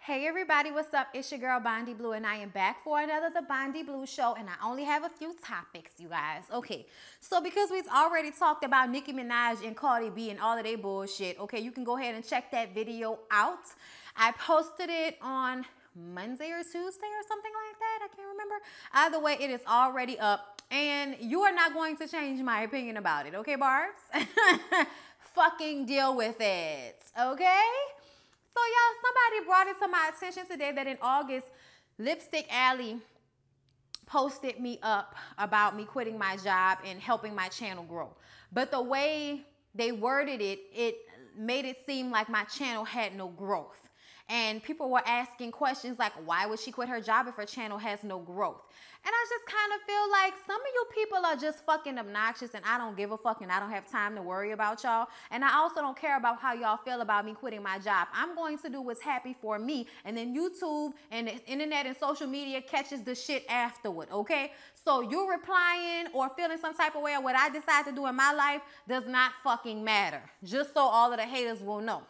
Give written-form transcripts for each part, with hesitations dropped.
Hey everybody, what's up? It's your girl Bondy Blue and I am back for another The Bondy Blue Show, and I only have a few topics, you guys. Okay, so because we've already talked about Nicki Minaj and Cardi B and all of their bullshit, okay, you can go ahead and check that video out. I posted it on Monday or Tuesday or something like that. I can't remember. Either way, it is already up and you are not going to change my opinion about it, okay, Barbs? Fucking deal with it, okay? So y'all, somebody brought it to my attention today that in August, Lipstick Alley posted me up about me quitting my job and helping my channel grow. But the way they worded it, it made it seem like my channel had no growth. And people were asking questions like, why would she quit her job if her channel has no growth? And I just kind of feel like some of you people are just fucking obnoxious and I don't give a fuck and I don't have time to worry about y'all. And I also don't care about how y'all feel about me quitting my job. I'm going to do what's happy for me. And then YouTube and the internet and social media catches the shit afterward, okay? So you replying or feeling some type of way of what I decide to do in my life does not fucking matter. Just so all of the haters will know.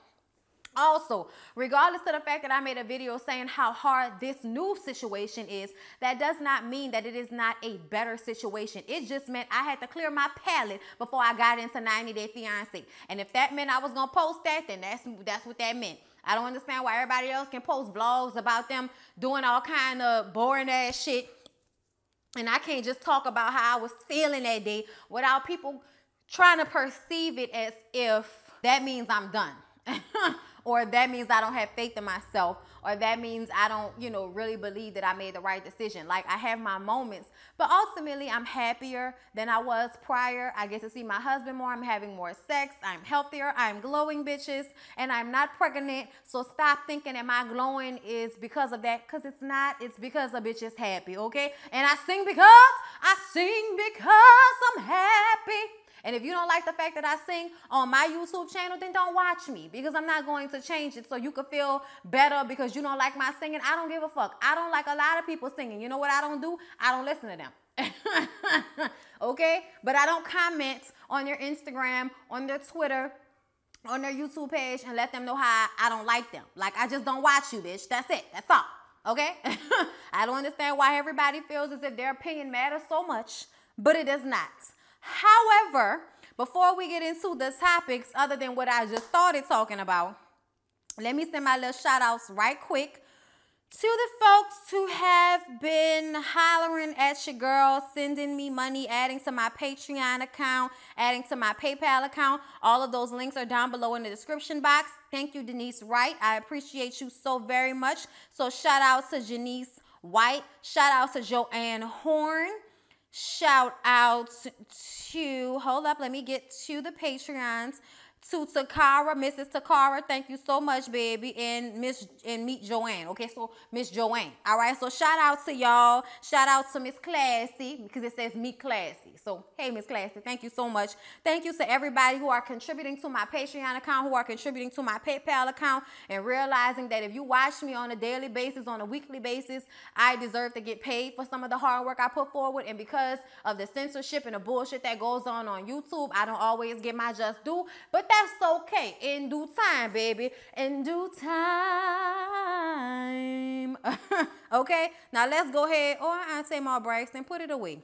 Also, regardless of the fact that I made a video saying how hard this new situation is, that does not mean that it is not a better situation. It just meant I had to clear my palate before I got into 90 Day Fiancé. And if that meant I was going to post that, then that's what that meant. I don't understand why everybody else can post vlogs about them doing all kind of boring ass shit. And I can't just talk about how I was feeling that day without people trying to perceive it as if that means I'm done. Or that means I don't have faith in myself, or that means I don't, really believe that I made the right decision. Like, I have my moments, but ultimately I'm happier than I was prior. I get to see my husband more. I'm having more sex. I'm healthier. I'm glowing, bitches, and I'm not pregnant. So stop thinking that my glowing is because of that, because it's not. It's because a bitch is happy, okay? And I sing because I'm happy. And if you don't like the fact that I sing on my YouTube channel, then don't watch me, because I'm not going to change it so you can feel better because you don't like my singing. I don't give a fuck. I don't like a lot of people singing. You know what I don't do? I don't listen to them. Okay? But I don't comment on their Instagram, on their Twitter, on their YouTube page and let them know how I don't like them. Like, I just don't watch you, bitch. That's it. That's all. Okay? I don't understand why everybody feels as if their opinion matters so much, but it does not. However, before we get into the topics other than what I just started talking about, let me send my little shout outs right quick to the folks who have been hollering at your girl, sending me money, adding to my Patreon account, adding to my PayPal account. All of those links are down below in the description box. Thank you, Denise Wright. I appreciate you so very much. So shout out to Janice White. Shout out to Joanne Horn. Shout out to, hold up, let me get to the Patreons. To Takara, Mrs. Takara, thank you so much, baby, and Meet Joanne. Okay, so Miss Joanne. All right, so shout out to y'all. Shout out to Miss Classy, because it says Meet Classy. So, hey, Miss Classy, thank you so much. Thank you to everybody who are contributing to my Patreon account, who are contributing to my PayPal account, and realizing that if you watch me on a daily basis, on a weekly basis, I deserve to get paid for some of the hard work I put forward. And because of the censorship and the bullshit that goes on YouTube, I don't always get my just due, but that's okay. In due time, baby. In due time. Okay? Now let's go ahead. Or Aunt Tamar Braxton, put it away.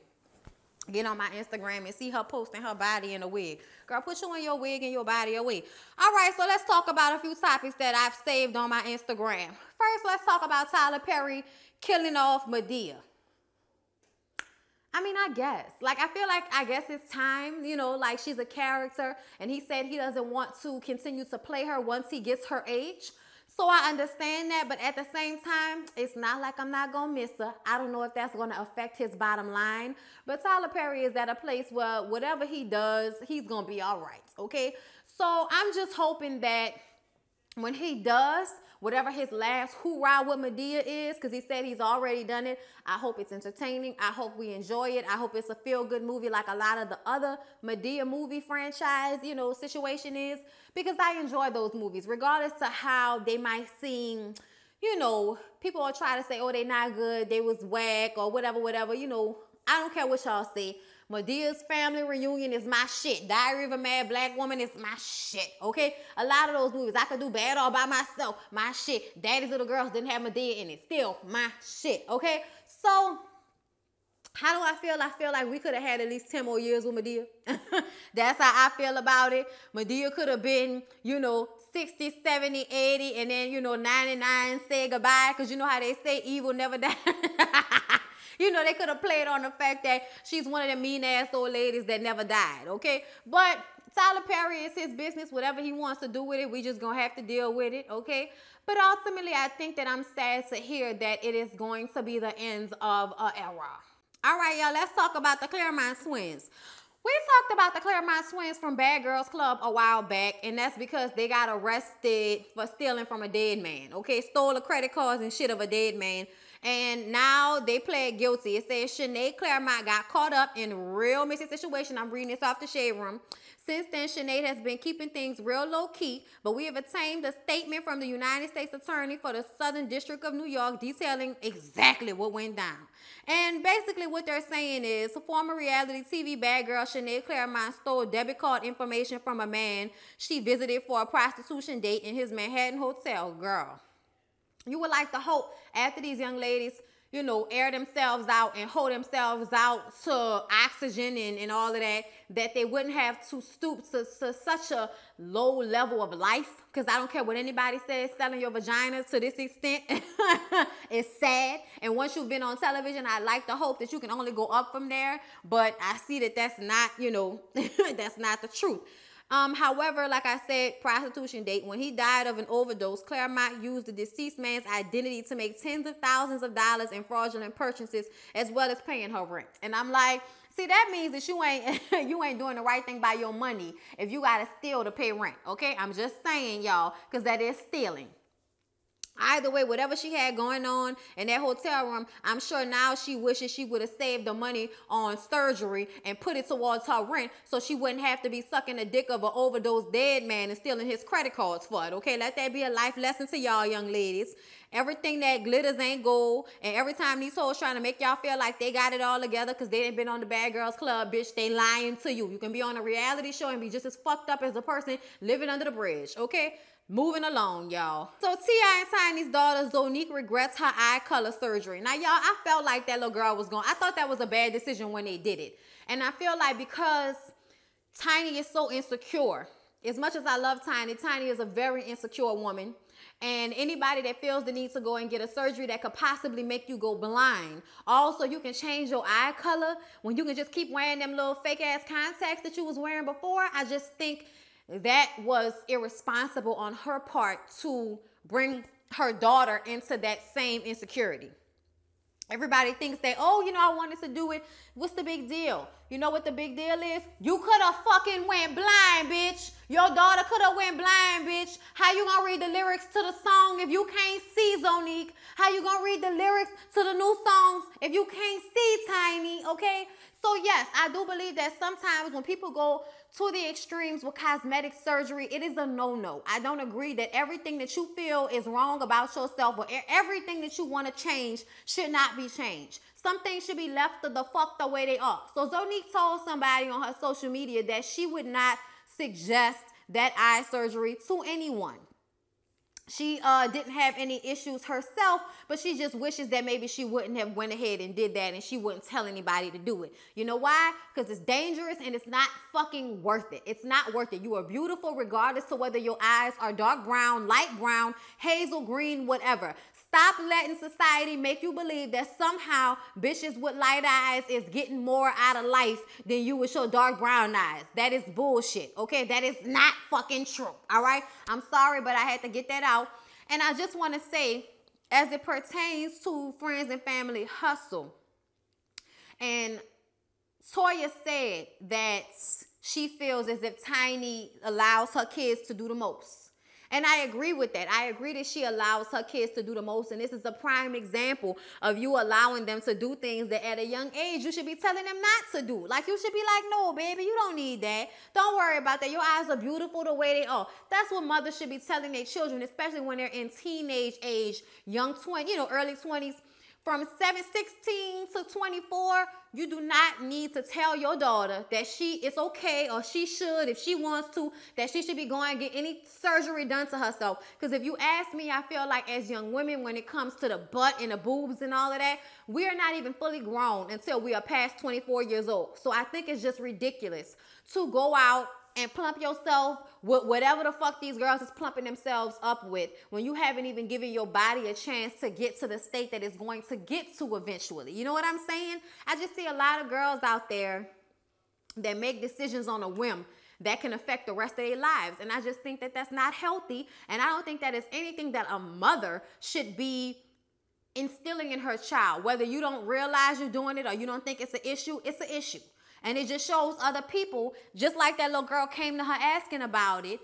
Get on my Instagram and see her posting her body in a wig. Girl, put you in your wig and your body away. All right, so let's talk about a few topics that I've saved on my Instagram. First, let's talk about Tyler Perry killing off Madea. I mean, I guess. Like, I guess it's time, like she's a character. And he said he doesn't want to continue to play her once he gets her age. So I understand that. But at the same time, it's not like I'm not going to miss her. I don't know if that's going to affect his bottom line. But Tyler Perry is at a place where whatever he does, he's going to be all right. Okay? So I'm just hoping that when he does whatever his last hoorah with Madea is, because he said he's already done it, I hope it's entertaining. I hope we enjoy it. I hope it's a feel-good movie like a lot of the other Madea movie franchise, situation is, because I enjoy those movies, regardless to how they might seem. People will try to say, oh, they not good, they was whack, or whatever, I don't care what y'all say. Medea's family reunion is my shit. Diary of a Mad Black Woman is my shit, okay? A lot of those movies, I could do Bad All By Myself, my shit. Daddy's Little Girls didn't have Medea in it, still my shit, okay? So, how do I feel? I feel like we could have had at least 10 more years with Medea. That's how I feel about it. Medea could have been, you know, 60, 70, 80, and then, you know, 99, say goodbye, because you know how they say evil never dies. You know, they could have played on the fact that she's one of the mean-ass old ladies that never died, okay? But Tyler Perry is his business. Whatever he wants to do with it, we just going to have to deal with it, okay? But ultimately, I think that I'm sad to hear that it is going to be the end of an era. All right, y'all, let's talk about the Clermont twins. We talked about the Clermont twins from Bad Girls Club a while back, and that's because they got arrested for stealing from a dead man, okay? Stole the credit cards and shit of a dead man, and now they pled guilty. It says Sinead Clermont got caught up in a real messy situation. I'm reading this off the Shade Room. Since then, Sinead has been keeping things real low-key, but we have obtained a statement from the United States Attorney for the Southern District of New York detailing exactly what went down. And basically what they're saying is former reality TV bad girl Sinead Clermont stole debit card information from a man she visited for a prostitution date in his Manhattan hotel. Girl, you would like to hope after these young ladies, you know, air themselves out and hold themselves out to oxygen and all of that, that they wouldn't have to stoop to such a low level of life. Because I don't care what anybody says, selling your vagina to this extent is sad. And once you've been on television, I like to hope that you can only go up from there. But I see that that's not, you know, that's not the truth. However, like I said, prostitution date. When he died of an overdose, Clermont used the deceased man's identity to make tens of thousands of dollars in fraudulent purchases, as well as paying her rent. And I'm like, see, that means that you ain't doing the right thing by your money if you gotta steal to pay rent. Okay, I'm just saying, y'all, because that is stealing. Either way, whatever she had going on in that hotel room, I'm sure now she wishes she would have saved the money on surgery and put it towards her rent so she wouldn't have to be sucking the dick of an overdosed dead man and stealing his credit cards for it, okay? Let that be a life lesson to y'all young ladies. Everything that glitters ain't gold, and every time these hoes trying to make y'all feel like they got it all together because they ain't been on the Bad Girls Club, bitch, they lying to you. You can be on a reality show and be just as fucked up as the person living under the bridge, okay? Moving along, y'all. So T.I. and Tiny's daughter, Zonnique, regrets her eye color surgery. Now, y'all, I felt like that little girl was going. I thought that was a bad decision when they did it. And I feel like because Tiny is so insecure, as much as I love Tiny, Tiny is a very insecure woman. And anybody that feels the need to go and get a surgery that could possibly make you go blind. Also, you can change your eye color when you can just keep wearing them little fake-ass contacts that you was wearing before. I just think that was irresponsible on her part to bring her daughter into that same insecurity. Everybody thinks that, oh, you know, I wanted to do it. What's the big deal? You know what the big deal is? You could have fucking went blind, bitch. Your daughter could have went blind, bitch. How you gonna read the lyrics to the song if you can't see, Zonnique? How you gonna read the lyrics to the new songs if you can't see, Tiny, okay? So yes, I do believe that sometimes when people go to the extremes with cosmetic surgery, it is a no-no. I don't agree that everything that you feel is wrong about yourself or everything that you want to change should not be changed. Some things should be left the fuck the way they are. So Zonnique told somebody on her social media that she would not suggest that eye surgery to anyone. She didn't have any issues herself, but she just wishes that maybe she wouldn't have went ahead and did that and she wouldn't tell anybody to do it. You know why? Because it's dangerous and it's not fucking worth it. It's not worth it. You are beautiful regardless to whether your eyes are dark brown, light brown, hazel green, whatever. Stop letting society make you believe that somehow bitches with light eyes is getting more out of life than you with your dark brown eyes. That is bullshit, okay? That is not fucking true, all right? I'm sorry, but I had to get that out. And I just want to say, as it pertains to friends and family hustle, and Toya said that she feels as if Tiny allows her kids to do the most. And I agree with that. I agree that she allows her kids to do the most. And this is a prime example of you allowing them to do things that at a young age you should be telling them not to do. Like you should be like, no, baby, you don't need that. Don't worry about that. Your eyes are beautiful the way they are. That's what mothers should be telling their children, especially when they're in teenage age, young 20, you know, early 20s. From 16 to 24, you do not need to tell your daughter that it's okay, or she should, if she wants to, that she should be going and get any surgery done to herself. Because if you ask me, I feel like as young women, when it comes to the butt and the boobs and all of that, we are not even fully grown until we are past 24 years old. So I think it's just ridiculous to go out and plump yourself with whatever the fuck these girls is plumping themselves up with when you haven't even given your body a chance to get to the state that it's going to get to eventually. You know what I'm saying? I just see a lot of girls out there that make decisions on a whim that can affect the rest of their lives. And I just think that that's not healthy. And I don't think that is anything that a mother should be instilling in her child. Whether you don't realize you're doing it or you don't think it's an issue, it's an issue. And it just shows other people, just like that little girl came to her asking about it,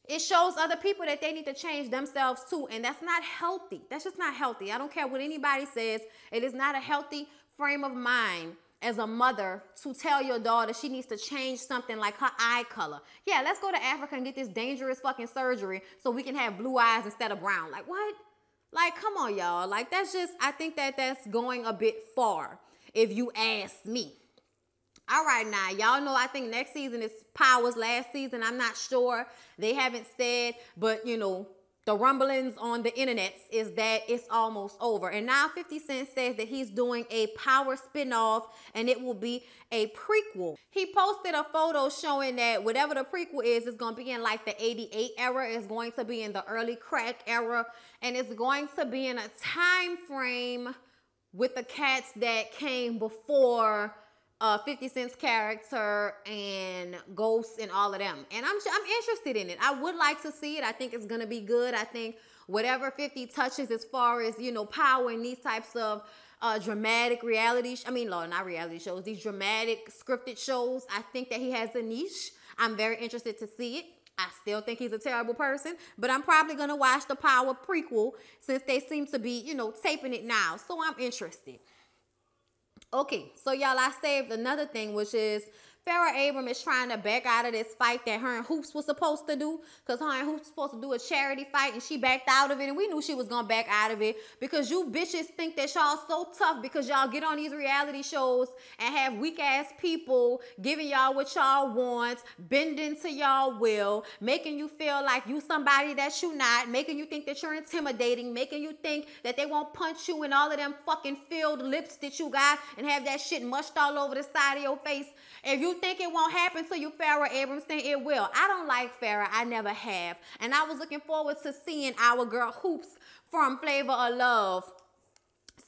it shows other people that they need to change themselves too. And that's not healthy. That's just not healthy. I don't care what anybody says. It is not a healthy frame of mind as a mother to tell your daughter she needs to change something like her eye color. Yeah, let's go to Africa and get this dangerous fucking surgery so we can have blue eyes instead of brown. Like, what? Like, come on, y'all. Like, that's just, I think that that's going a bit far, if you ask me. All right, now, y'all know I think next season is Power's last season. I'm not sure. They haven't said, but, you know, the rumblings on the internet is that it's almost over. And now 50 Cent says that he's doing a Power spinoff, and it will be a prequel. He posted a photo showing that whatever the prequel is going to be in like the 88 era. It's going to be in the early crack era. And it's going to be in a time frame with the cats that came before 50 Cent's character and Ghost and all of them. And I'm interested in it. I would like to see it. I think it's going to be good. I think whatever 50 touches as far as, you know, Power and these types of dramatic reality, not reality shows, these dramatic scripted shows, I think that he has a niche. I'm very interested to see it. I still think he's a terrible person, but I'm probably going to watch the Power prequel since they seem to be, you know, taping it now. So I'm interested. Okay, so y'all, I saved another thing, which is Farrah Abrams is trying to back out of this fight that her and Hoops was supposed to do, because her and Hoops was supposed to do a charity fight, and she backed out of it, and we knew she was going to back out of it, because you bitches think that y'all so tough because y'all get on these reality shows and have weak-ass people giving y'all what y'all want, bending to y'all will, making you feel like you somebody that you not, making you think that you're intimidating, making you think that they won't punch you in all of them fucking filled lips that you got and have that shit mushed all over the side of your face. If you think it won't happen to you, Farrah Abrams, then it will. I don't like Farrah. I never have. And I was looking forward to seeing our girl Hoops from Flavor of Love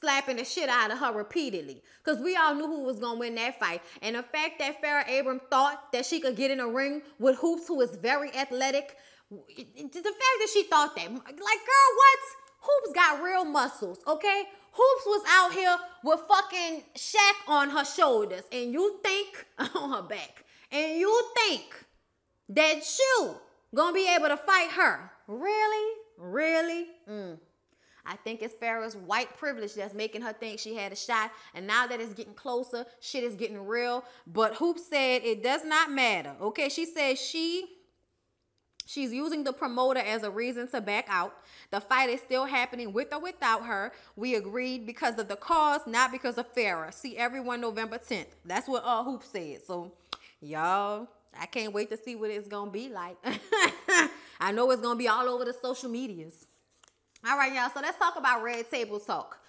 slapping the shit out of her repeatedly, because we all knew who was going to win that fight. And the fact that Farrah Abrams thought that she could get in a ring with Hoops, who is very athletic, the fact that she thought that, like, girl, what? Hoops got real muscles, okay? Hoops was out here with fucking Shaq on her shoulders, and you think, on her back, and you think that you gonna be able to fight her. Really? Really? I think it's Farrah's white privilege that's making her think she had a shot, and now that it's getting closer, shit is getting real. But Hoops said it does not matter, okay? She said she's using the promoter as a reason to back out. The fight is still happening with or without her. We agreed because of the cause, not because of Farrah. See everyone November 10th. That's what Hoop said. So, y'all, I can't wait to see what it's going to be like. I know it's going to be all over the social medias. All right, y'all. So, let's talk about Red Table Talk.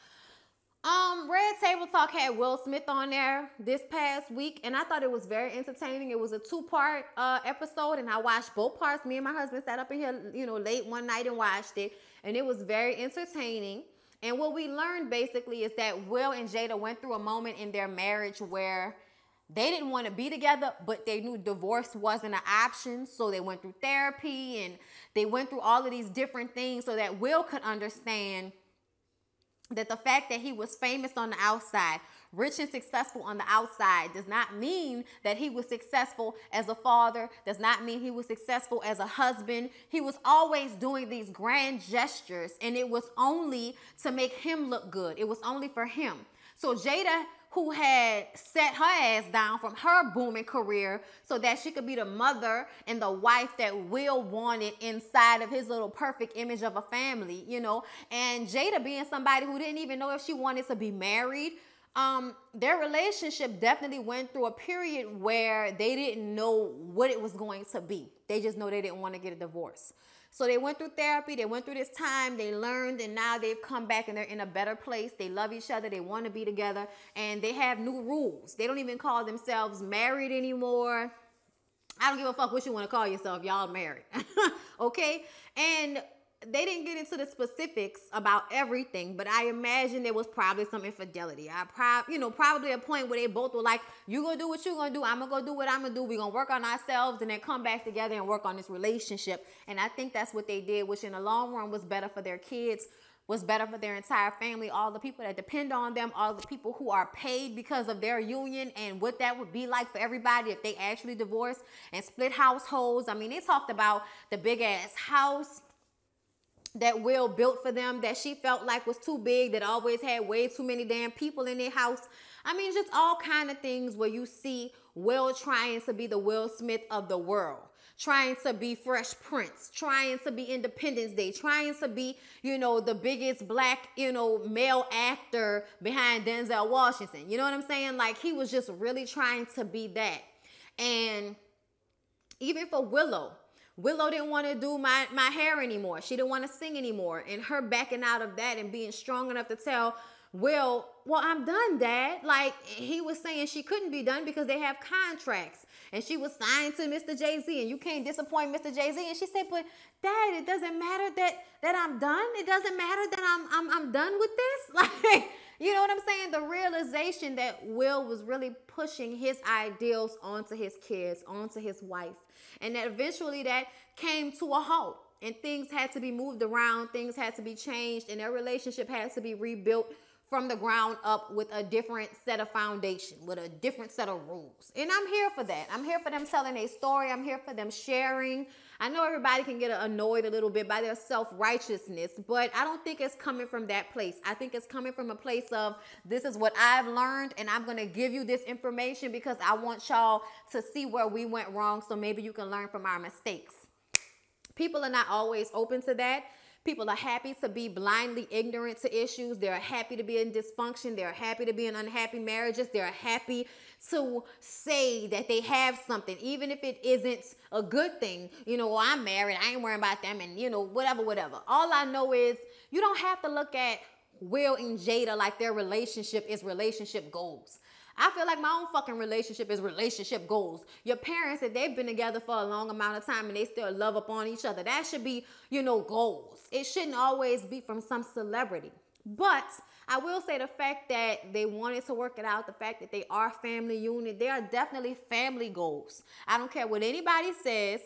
Red Table Talk had Will Smith on there this past week, and I thought it was very entertaining. It was a two-part episode, and I watched both parts. Me and my husband sat up in here, you know, late one night and watched it, and it was very entertaining. And what we learned basically is that Will and Jada went through a moment in their marriage where they didn't want to be together, but they knew divorce wasn't an option, so they went through therapy, and they went through all of these different things so that Will could understand that the fact that he was famous on the outside, rich and successful on the outside, does not mean that he was successful as a father, does not mean he was successful as a husband. He was always doing these grand gestures, and it was only to make him look good. It was only for him. So Jada, who had set her ass down from her booming career so that she could be the mother and the wife that Will wanted inside of his little perfect image of a family, you know, and Jada being somebody who didn't even know if she wanted to be married, their relationship definitely went through a period where they didn't know what it was going to be. They just know they didn't want to get a divorce. So they went through therapy, they went through this time, they learned, and now they've come back and they're in a better place. They love each other, they want to be together, and they have new rules. They don't even call themselves married anymore. I don't give a fuck what you want to call yourself, y'all married. Okay? And they didn't get into the specifics about everything, but I imagine there was probably some infidelity. Probably a point where they both were like, you gonna do what you gonna do, I'm gonna go do what I'm gonna do, we're gonna work on ourselves and then come back together and work on this relationship. And I think that's what they did, which in the long run was better for their kids, was better for their entire family, all the people that depend on them, all the people who are paid because of their union, and what that would be like for everybody if they actually divorced and split households. I mean, they talked about the big ass house that Will built for them that she felt like was too big, that always had way too many damn people in their house. I mean, just all kind of things where you see Will trying to be the Will Smith of the world, trying to be Fresh Prince, trying to be Independence Day, trying to be, the biggest black, male actor behind Denzel Washington. You know what I'm saying? Like, he was just really trying to be that. And even for Willow didn't want to do my hair anymore. She didn't want to sing anymore. And her backing out of that and being strong enough to tell Will, well, I'm done, Dad. Like, he was saying she couldn't be done because they have contracts. And she was signed to Mr. Jay-Z, and you can't disappoint Mr. Jay-Z. And she said, but Dad, it doesn't matter that I'm done. It doesn't matter that I'm done with this. Like, you know what I'm saying? The realization that Will was really pushing his ideals onto his kids, onto his wife. And that eventually that came to a halt. And things had to be moved around. Things had to be changed. And their relationship had to be rebuilt from the ground up with a different set of foundation, with a different set of rules. And I'm here for that. I'm here for them telling their story. I'm here for them sharing. I know everybody can get annoyed a little bit by their self-righteousness, but I don't think it's coming from that place. I think it's coming from a place of, this is what I've learned, and I'm going to give you this information because I want y'all to see where we went wrong, so maybe you can learn from our mistakes. People are not always open to that. People are happy to be blindly ignorant to issues. They're happy to be in dysfunction. They're happy to be in unhappy marriages. They're happy to say that they have something, even if it isn't a good thing. Well, I'm married, I ain't worrying about them, and whatever. All I know is you don't have to look at Will and Jada like their relationship is relationship goals. I feel like my own fucking relationship is relationship goals. Your parents, if they've been together for a long amount of time and they still love upon each other, that should be, goals. It shouldn't always be from some celebrity. But I will say the fact that they wanted to work it out, the fact that they are family unit, they are definitely family goals. I don't care what anybody says.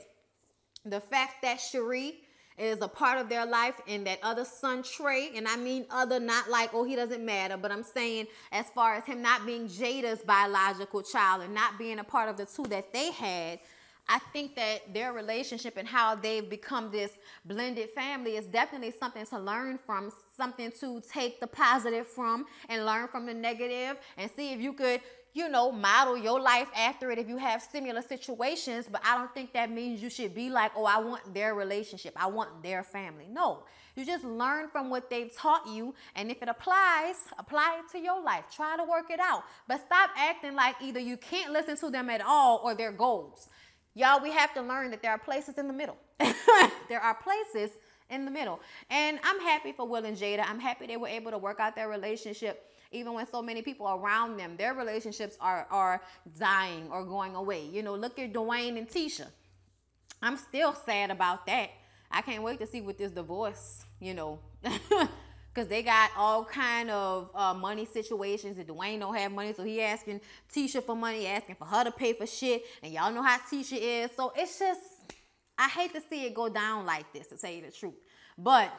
The fact that Cherie is a part of their life, and that other son Trey, and I mean other, not like, oh, he doesn't matter, but I'm saying as far as him not being Jada's biological child and not being a part of the two that they had, I think that their relationship and how they've become this blended family is definitely something to learn from, something to take the positive from and learn from the negative, and see if you could, model your life after it if you have similar situations. But I don't think that means you should be like, oh, I want their relationship, I want their family. No, you just learn from what they've taught you, and if it applies, apply it to your life. Try to work it out, but stop acting like either you can't listen to them at all or their goals. Y'all, we have to learn that there are places in the middle. There are places in the middle. And I'm happy for Will and Jada. I'm happy they were able to work out their relationship, even when so many people around them, their relationships are dying or going away. Look at Dwayne and Tisha. I'm still sad about that. I can't wait to see what this divorce, because they got all kind of money situations, and Dwayne don't have money, so he asking Tisha for money, asking for her to pay for shit, and y'all know how Tisha is. So it's just, I hate to see it go down like this, to tell you the truth. But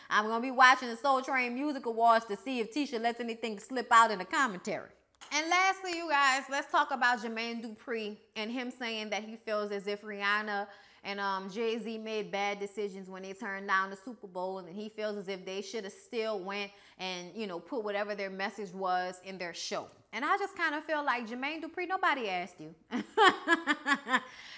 I'm going to be watching the Soul Train Music Awards to see if Tisha lets anything slip out in the commentary. And lastly, you guys, let's talk about Jermaine Dupri and him saying that he feels as if Rihanna and Jay-Z made bad decisions when they turned down the Super Bowl, and he feels as if they should have still went and, you know, put whatever their message was in their show. And I just kind of feel like, Jermaine Dupri, nobody asked you.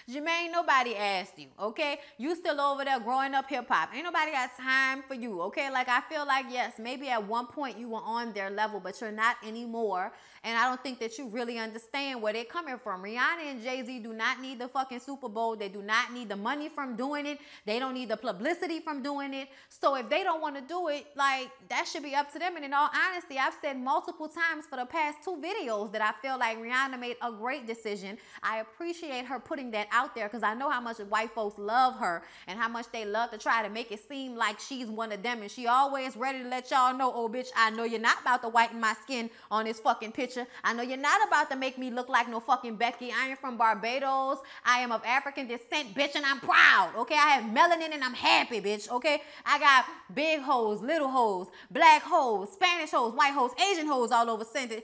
Jermaine, nobody asked you, okay? You still over there growing up hip-hop. Ain't nobody got time for you, okay? Like, I feel like, yes, maybe at one point you were on their level, but you're not anymore. And I don't think that you really understand where they're coming from. Rihanna and Jay-Z do not need the fucking Super Bowl. They do not need the money from doing it. They don't need the publicity from doing it. So if they don't want to do it, like, that should be up to them. And in all honesty, I've said multiple times for the past 2 videos that I feel like Rihanna made a great decision. I appreciate her putting that out there because I know how much white folks love her and how much they love to try to make it seem like she's one of them. And she always ready to let y'all know, oh, bitch, I know you're not about to whiten my skin on this fucking picture. I know you're not about to make me look like no fucking Becky. I am from Barbados. I am of African descent, bitch, and I'm proud, okay? I have melanin and I'm happy, bitch, okay? I got big hoes, little hoes, black hoes, Spanish hoes, white hoes, Asian hoes all over Savage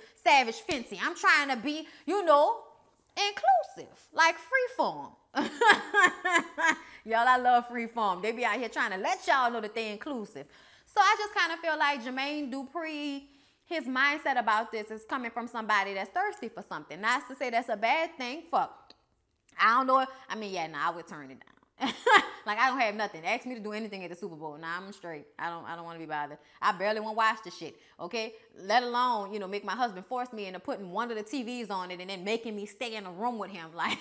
Fenty. I'm trying to be, you know, inclusive, like Freeform. Y'all, I love Freeform. They be out here trying to let y'all know that they inclusive. So I just kind of feel like Jermaine Dupri, his mindset about this is coming from somebody that's thirsty for something. Not to say that's a bad thing. Fuck. I don't know. I mean, yeah, I would turn it down. Like, I don't have nothing. Ask me to do anything at the Super Bowl. Nah, I'm straight. I don't want to be bothered. I barely want to watch the shit, okay? Let alone, you know, make my husband force me into putting one of the TVs on it and then making me stay in a room with him. Like,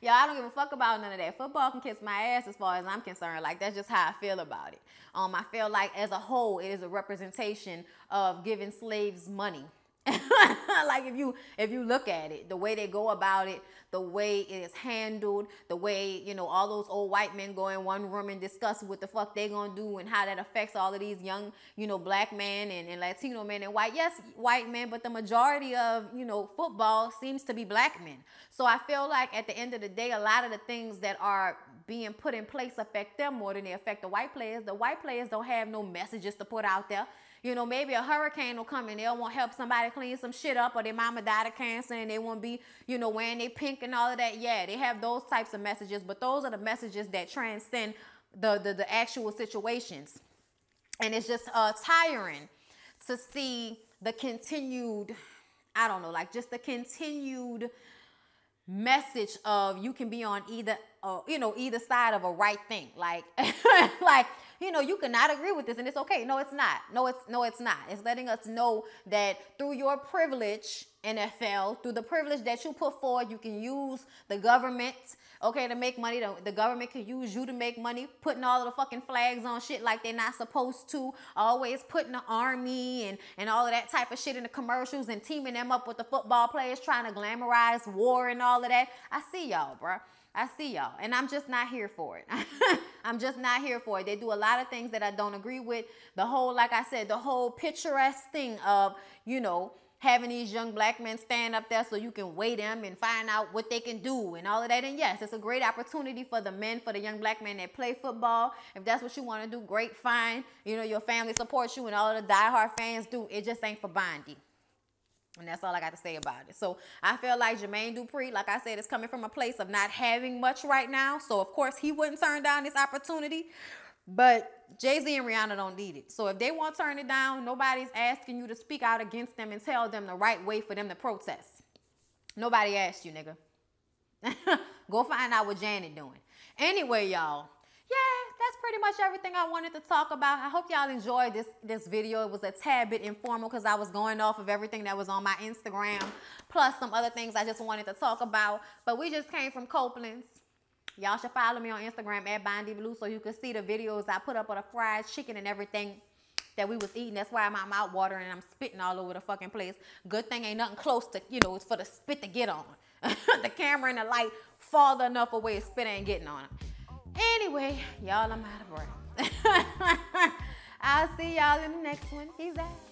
yeah, I don't give a fuck about none of that. Football can kiss my ass as far as I'm concerned. Like, that's just how I feel about it. I feel like as a whole, it is a representation of giving slaves money. Like, if you look at it, the way they go about it, the way it is handled, the way, you know, all those old white men go in one room and discuss what the fuck they gonna do and how that affects all of these young, you know, black men and Latino men and white, yes, white men, but the majority of, you know, football seems to be black men. So I feel like at the end of the day, a lot of the things that are being put in place affect them more than they affect the white players. The white players don't have no messages to put out there. You know, maybe a hurricane will come and they'll want to help somebody clean some shit up, or their mama died of cancer and they won't be, you know, wearing their pink and all of that. Yeah, they have those types of messages, but those are the messages that transcend the actual situations. And it's just tiring to see the continued, I don't know, like just the continued message of you can be on either, you know, either side of a right thing. Like, like, you know, you cannot agree with this and it's okay. No, it's not. No, it's not. It's letting us know that through your privilege, NFL, through the privilege that you put forward, you can use the government, okay, to make money. The government can use you to make money, putting all of the fucking flags on shit like they're not supposed to, always putting the army and all of that type of shit in the commercials and teaming them up with the football players, trying to glamorize war and all of that. I see y'all, bro. I see y'all, and I'm just not here for it. I'm just not here for it. They do a lot of things that I don't agree with. The whole, like I said, the whole picturesque thing of, you know, having these young black men stand up there so you can weigh them and find out what they can do and all of that. And yes, it's a great opportunity for the men, for the young black men that play football. If that's what you want to do, great, fine. You know, your family supports you and all of the diehard fans do. It just ain't for Bondi. And that's all I got to say about it. So I feel like Jermaine Dupri, like I said, is coming from a place of not having much right now. So, of course, he wouldn't turn down this opportunity. But Jay-Z and Rihanna don't need it. So if they won't turn it down, nobody's asking you to speak out against them and tell them the right way for them to protest. Nobody asked you, nigga. Go find out what Janet doing. Anyway, y'all. Yeah, that's pretty much everything I wanted to talk about. I hope y'all enjoyed this video. It was a tad bit informal because I was going off of everything that was on my Instagram, plus some other things I just wanted to talk about. But we just came from Copeland's. Y'all should follow me on Instagram at BONDY.BRITTANY so you can see the videos I put up of the fried chicken and everything that we was eating. That's why my mouth watering and I'm spitting all over the fucking place. Good thing ain't nothing close to, you know, it's for the spit to get on. The camera and the light farther enough away, spit ain't getting on it. Anyway, y'all, I'm out of breath. I'll see y'all in the next one. Peace out.